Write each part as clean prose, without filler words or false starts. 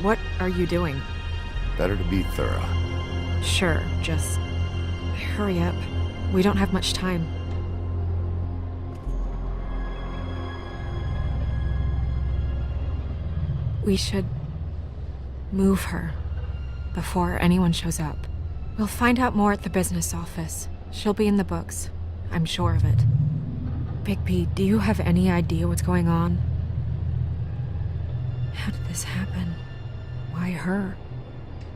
What are you doing? Better to be thorough. Sure, just hurry up. We don't have much time. We should move her before anyone shows up. We'll find out more at the business office. She'll be in the books. I'm sure of it. Bigby, do you have any idea what's going on? How did this happen? Why her?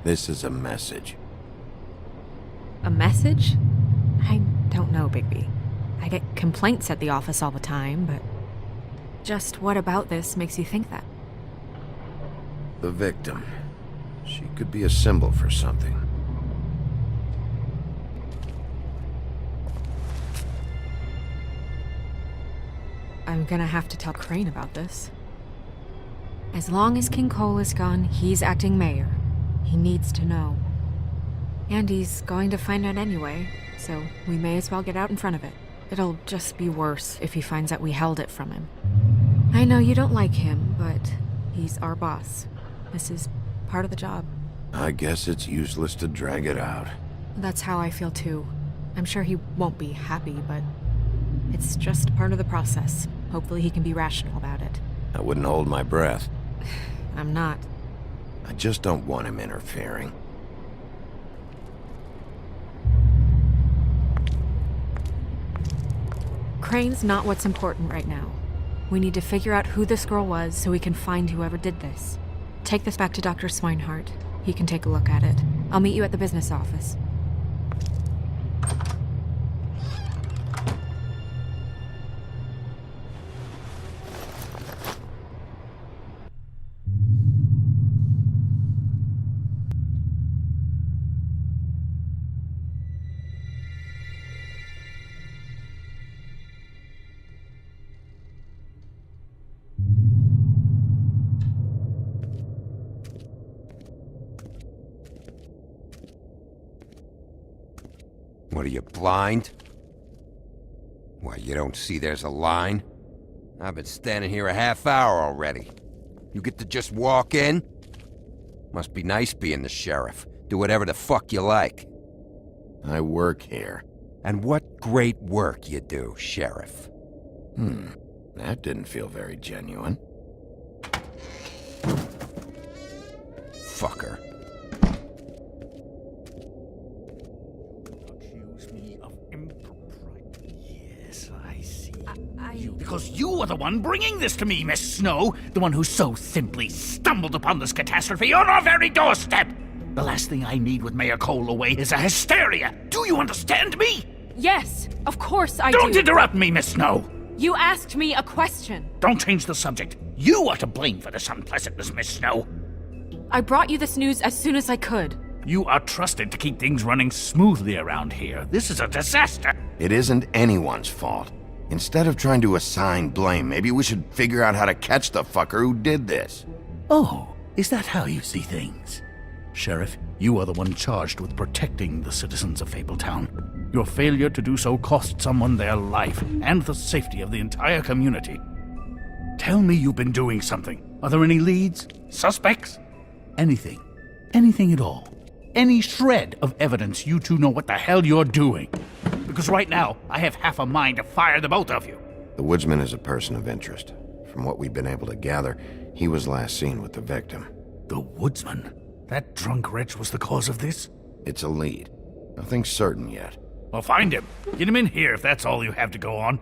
This is a message. A message? I don't know, Bigby. I get complaints at the office all the time, but just what about this makes you think that? The victim. She could be a symbol for something. I'm gonna have to tell Crane about this. As long as King Cole is gone, he's acting mayor. He needs to know. And he's going to find out anyway, so we may as well get out in front of it. It'll just be worse if he finds out we held it from him. I know you don't like him, but he's our boss. This is part of the job. I guess it's useless to drag it out. That's how I feel too. I'm sure he won't be happy, but it's just part of the process. Hopefully he can be rational about it. I wouldn't hold my breath. I'm not. I just don't want him interfering. Crane's not what's important right now. We need to figure out who this girl was so we can find whoever did this. Take this back to Dr. Swinehart. He can take a look at it. I'll meet you at the business office. What are you, blind? Why, you don't see there's a line? I've been standing here a half hour already. You get to just walk in? Must be nice being the sheriff. Do whatever the fuck you like. I work here. And what great work you do, Sheriff. That didn't feel very genuine. Fucker. Accuse me of impropriety. Yes, I see. You... Because you are the one bringing this to me, Miss Snow. The one who so simply stumbled upon this catastrophe on our very doorstep. The last thing I need with Mayor Cole away is a hysteria. Do you understand me? Yes, of course I do. Don't interrupt me, Miss Snow. You asked me a question. Don't change the subject. You are to blame for this unpleasantness, Miss Snow. I brought you this news as soon as I could. You are trusted to keep things running smoothly around here. This is a disaster. It isn't anyone's fault. Instead of trying to assign blame, maybe we should figure out how to catch the fucker who did this. Oh, is that how you see things? Sheriff, you are the one charged with protecting the citizens of Fabletown. Your failure to do so cost someone their life and the safety of the entire community. Tell me you've been doing something. Are there any leads? Suspects? Anything. Anything at all. Any shred of evidence you two know what the hell you're doing. Because right now, I have half a mind to fire the both of you. The woodsman is a person of interest. From what we've been able to gather, he was last seen with the victim. The woodsman? That drunk wretch was the cause of this? It's a lead. Nothing certain yet. Well, find him. Get him in here if that's all you have to go on.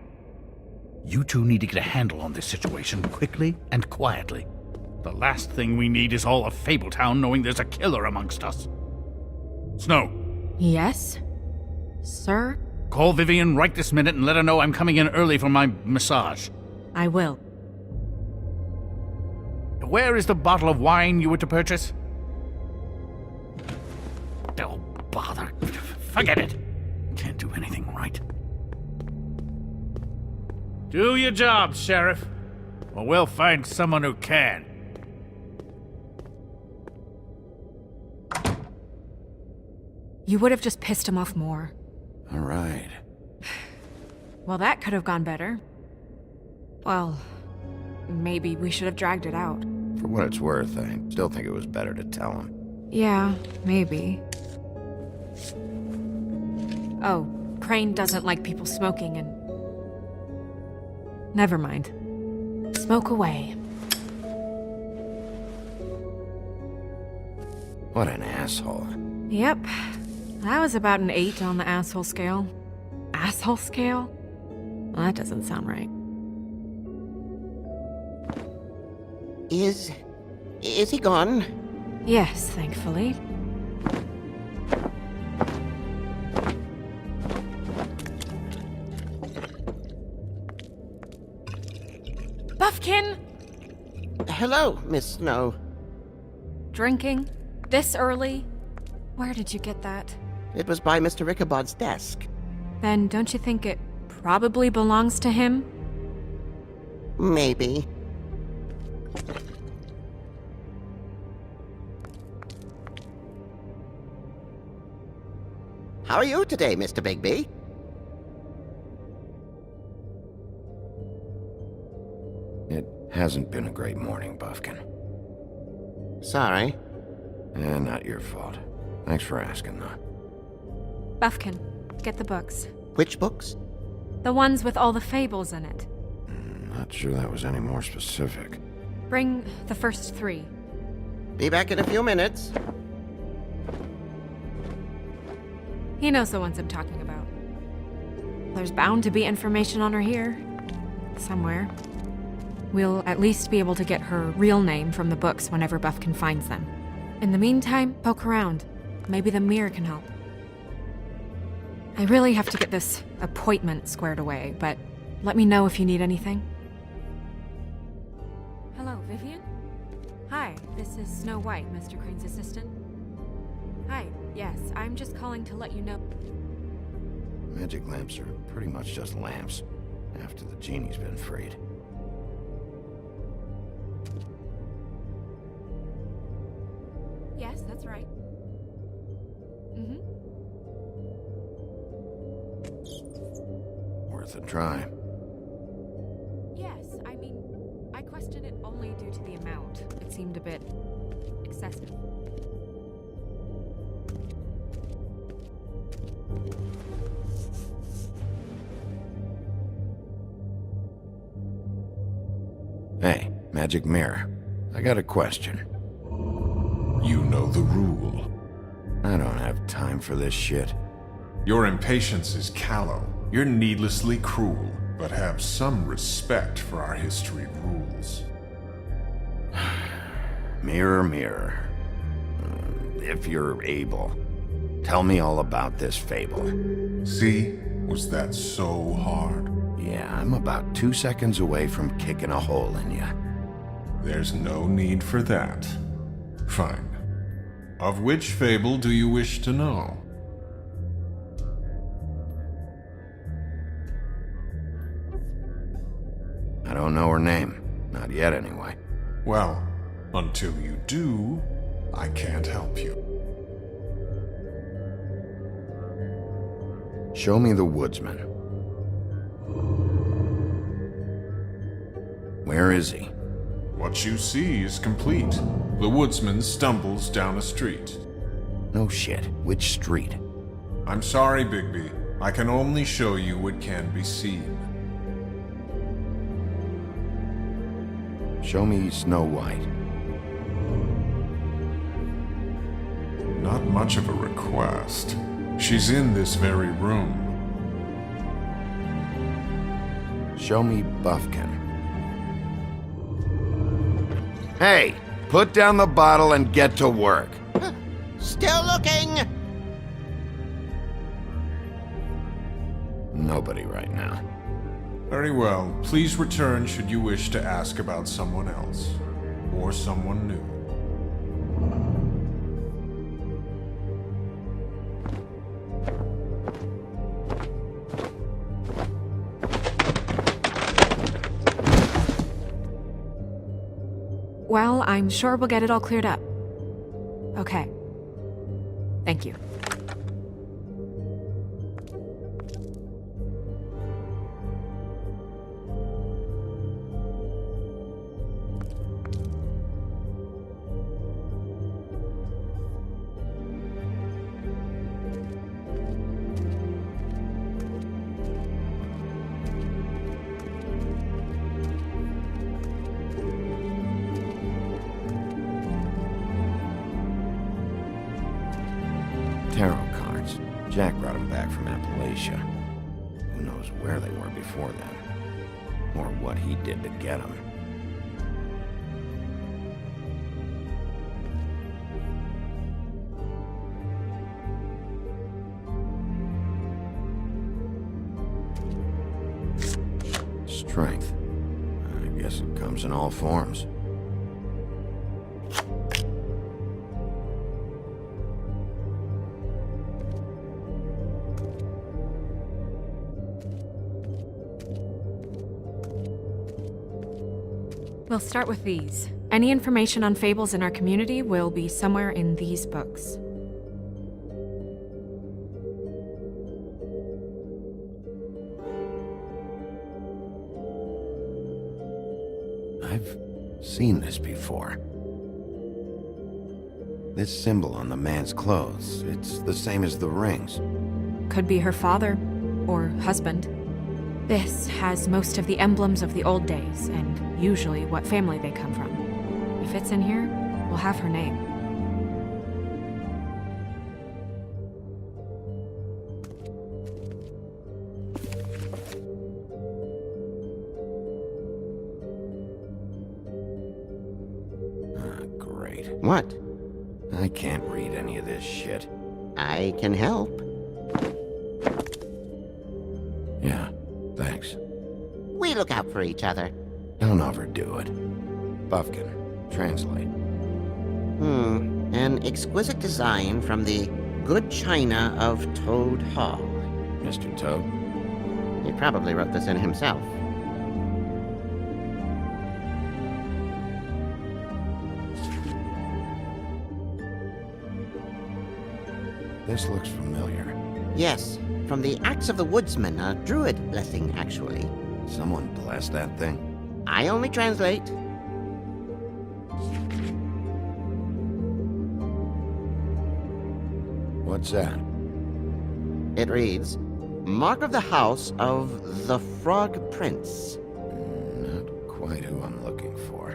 You two need to get a handle on this situation quickly and quietly. The last thing we need is all of Fabletown knowing there's a killer amongst us. Snow. Yes? Sir? Call Vivian right this minute and let her know I'm coming in early for my massage. I will. Where is the bottle of wine you were to purchase? Oh, bother. Forget it. Can't do anything right. Do your job, Sheriff, or we'll find someone who can. You would have just pissed him off more. All right. Well, that could have gone better. Well, maybe we should have dragged it out. For what it's worth, I still think it was better to tell him. Yeah, maybe. Oh, Crane doesn't like people smoking and... Never mind. Smoke away. What an asshole. Yep. That was about an 8 on the asshole scale. Asshole scale? Well, that doesn't sound right. Is he gone? Yes, thankfully. Buffkin! Hello, Miss Snow. Drinking? This early? Where did you get that? It was by Mr. Ichabod's desk. Then don't you think it probably belongs to him? Maybe. How are you today, Mr. Bigby? It hasn't been a great morning, Buffkin. Sorry. Not your fault. Thanks for asking, though. Buffkin, get the books. Which books? The ones with all the fables in it. Not sure that was any more specific. Bring the first 3. Be back in a few minutes. He knows the ones I'm talking about. There's bound to be information on her here. Somewhere. We'll at least be able to get her real name from the books whenever Buffkin finds them. In the meantime, poke around. Maybe the mirror can help. I really have to get this appointment squared away, but let me know if you need anything. Hello, Vivian? Hi, this is Snow White, Mr. Crane's assistant. Hi, yes, I'm just calling to let you know... Magic lamps are pretty much just lamps, after the genie's been freed. Yes, that's right. Mm-hmm. Worth a try. Yes, I mean, I question it only due to the amount. It seemed a bit excessive. Hey, magic mirror. I got a question. You know the rule. I don't have time for this shit. Your impatience is callow. You're needlessly cruel, but have some respect for our history rules. Mirror, mirror. If you're able, tell me all about this fable. See? Was that so hard? Yeah, I'm about 2 seconds away from kicking a hole in you. There's no need for that. Fine. Of which fable do you wish to know? I don't know her name. Not yet, anyway. Well, until you do, I can't help you. Show me the woodsman. Where is he? What you see is complete. The woodsman stumbles down a street. No shit. Which street? I'm sorry, Bigby. I can only show you what can be seen. Show me Snow White. Not much of a request. She's in this very room. Show me Buffkin. Hey! Put down the bottle and get to work. Still looking! Nobody right now. Very well. Please return should you wish to ask about someone else. Or someone new. Well, I'm sure we'll get it all cleared up. Okay. Thank you. Tarot cards. Jack brought them back from Appalachia. Who knows where they were before then? Or what he did to get them. Strength. I guess it comes in all forms. We'll start with these. Any information on fables in our community will be somewhere in these books. I've seen this before. This symbol on the man's clothes, it's the same as the rings. Could be her father or husband. This has most of the emblems of the old days, and usually what family they come from. If it's in here, we'll have her name. Ah, great. What? I can't read any of this shit. I can help. Yeah, thanks. We look out for each other. Don't overdo it. Buffkin, translate. An exquisite design from the good china of Toad Hall. Mr. Toad? He probably wrote this in himself. This looks familiar. Yes, from the Axe of the Woodsman, a druid blessing, actually. Someone blessed that thing? I only translate. What's that? It reads, Mark of the House of the Frog Prince. Not quite who I'm looking for.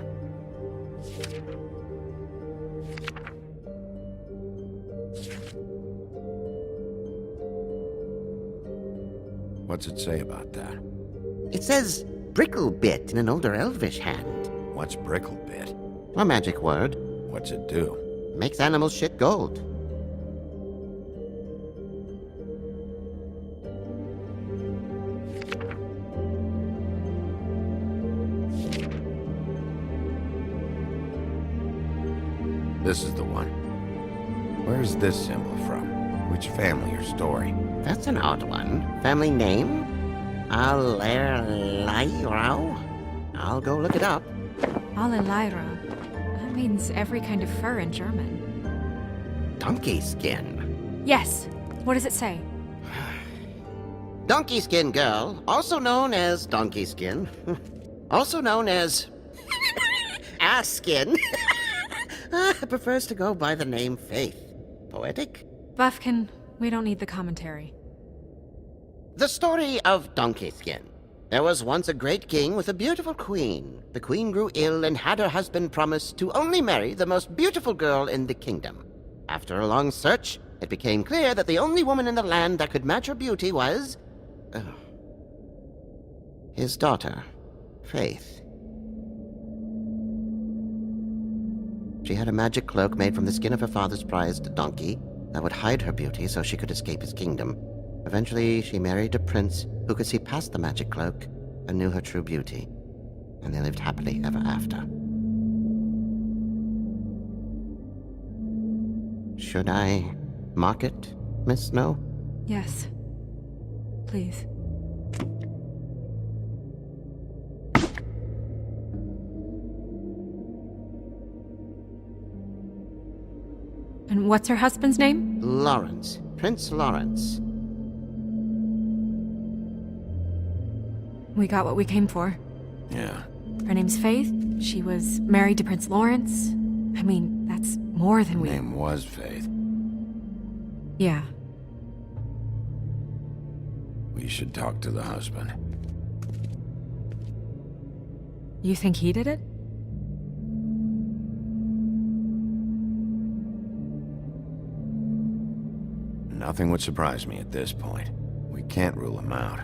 What's it say about that? It says Bricklebit in an older elvish hand. What's Bricklebit? A magic word. What's it do? Makes animals shit gold. This is the one. Where's this symbol from? Which family or story? That's an odd one. Family name? Allerleirau? I'll go look it up. Allelira. That means every kind of fur in German. Donkey skin. Yes. What does it say? Donkey skin girl, also known as donkey skin, also known as ass skin, prefers to go by the name Faith. Poetic? Buffkin, we don't need the commentary. The story of Donkey Skin. There was once a great king with a beautiful queen. The queen grew ill and had her husband promise to only marry the most beautiful girl in the kingdom. After a long search, it became clear that the only woman in the land that could match her beauty was... his daughter, Faith. She had a magic cloak made from the skin of her father's prized donkey that would hide her beauty so she could escape his kingdom. Eventually, she married a prince who could see past the magic cloak and knew her true beauty. And they lived happily ever after. Should I mark it, Miss Snow? Yes. Please. And what's her husband's name? Lawrence. Prince Lawrence. We got what we came for. Yeah. Her name's Faith. She was married to Prince Lawrence. I mean, that's more than we... Name was Faith. Yeah. We should talk to the husband. You think he did it? Nothing would surprise me at this point. We can't rule him out.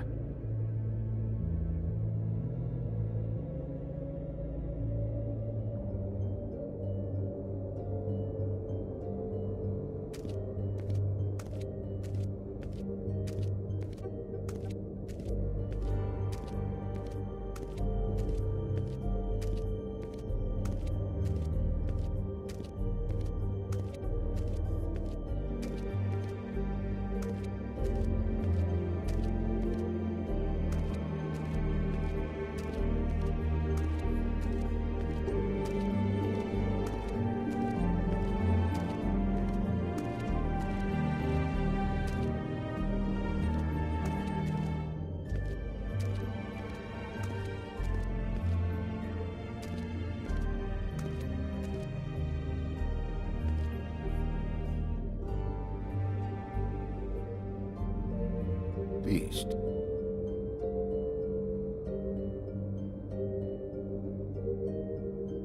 Beast.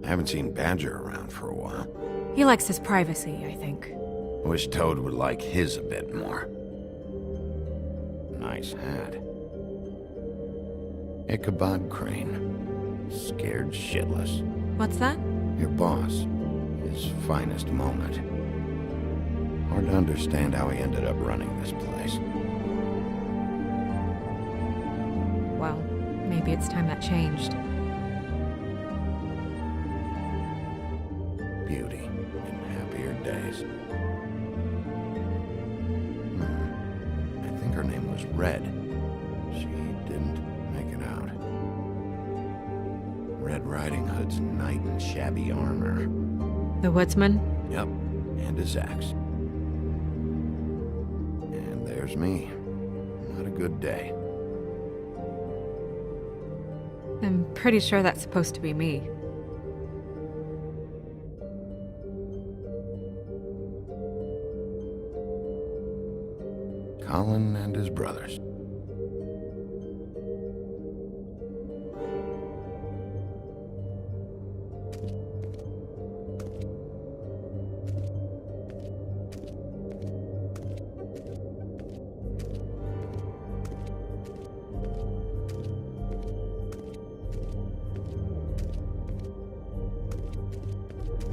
I haven't seen Badger around for a while. He likes his privacy, I think. Wish Toad would like his a bit more. Nice hat. Ichabod Crane. Scared shitless. What's that? Your boss. His finest moment. Hard to understand how he ended up running this place. Well, maybe it's time that changed. Beauty in happier days. I think her name was Red. She didn't make it out. Red Riding Hood's knight in shabby armor. The woodsman? Yep, and his axe. And there's me. Not a good day. I'm pretty sure that's supposed to be me. Colin and his brothers.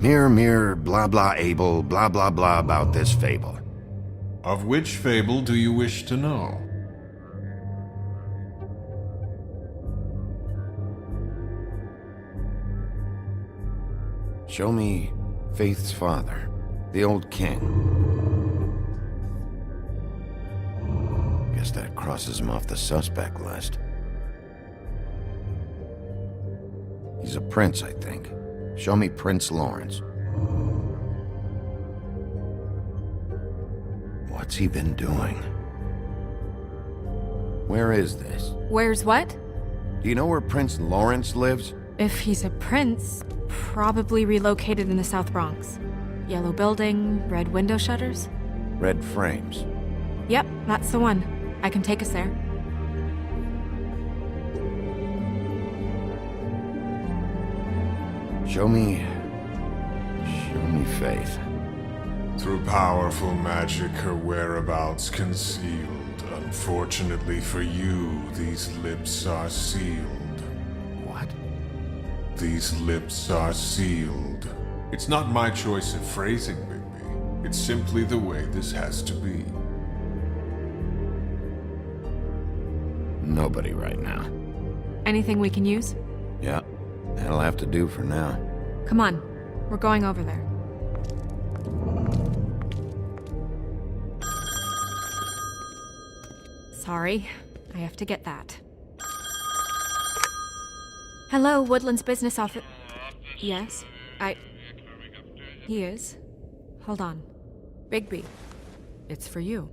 Mirror, mirror, blah blah able, blah blah blah about this fable. Of which fable do you wish to know? Show me Faith's father, the old king. Guess that crosses him off the suspect list. He's a prince, I think. Show me Prince Lawrence. What's he been doing? Where is this? Where's what? Do you know where Prince Lawrence lives? If he's a prince, probably relocated in the South Bronx. Yellow building, red window shutters? Red frames. Yep, that's the one. I can take us there. Show me Faith. Through powerful magic, her whereabouts concealed. Unfortunately for you, these lips are sealed. What? These lips are sealed. It's not my choice of phrasing, Bigby. It's simply the way this has to be. Nobody right now. Anything we can use? Yeah, that'll have to do for now. Come on, we're going over there. Sorry, I have to get that. Hello, Woodland's business office. Yes, He is. Hold on. Bigby, it's for you.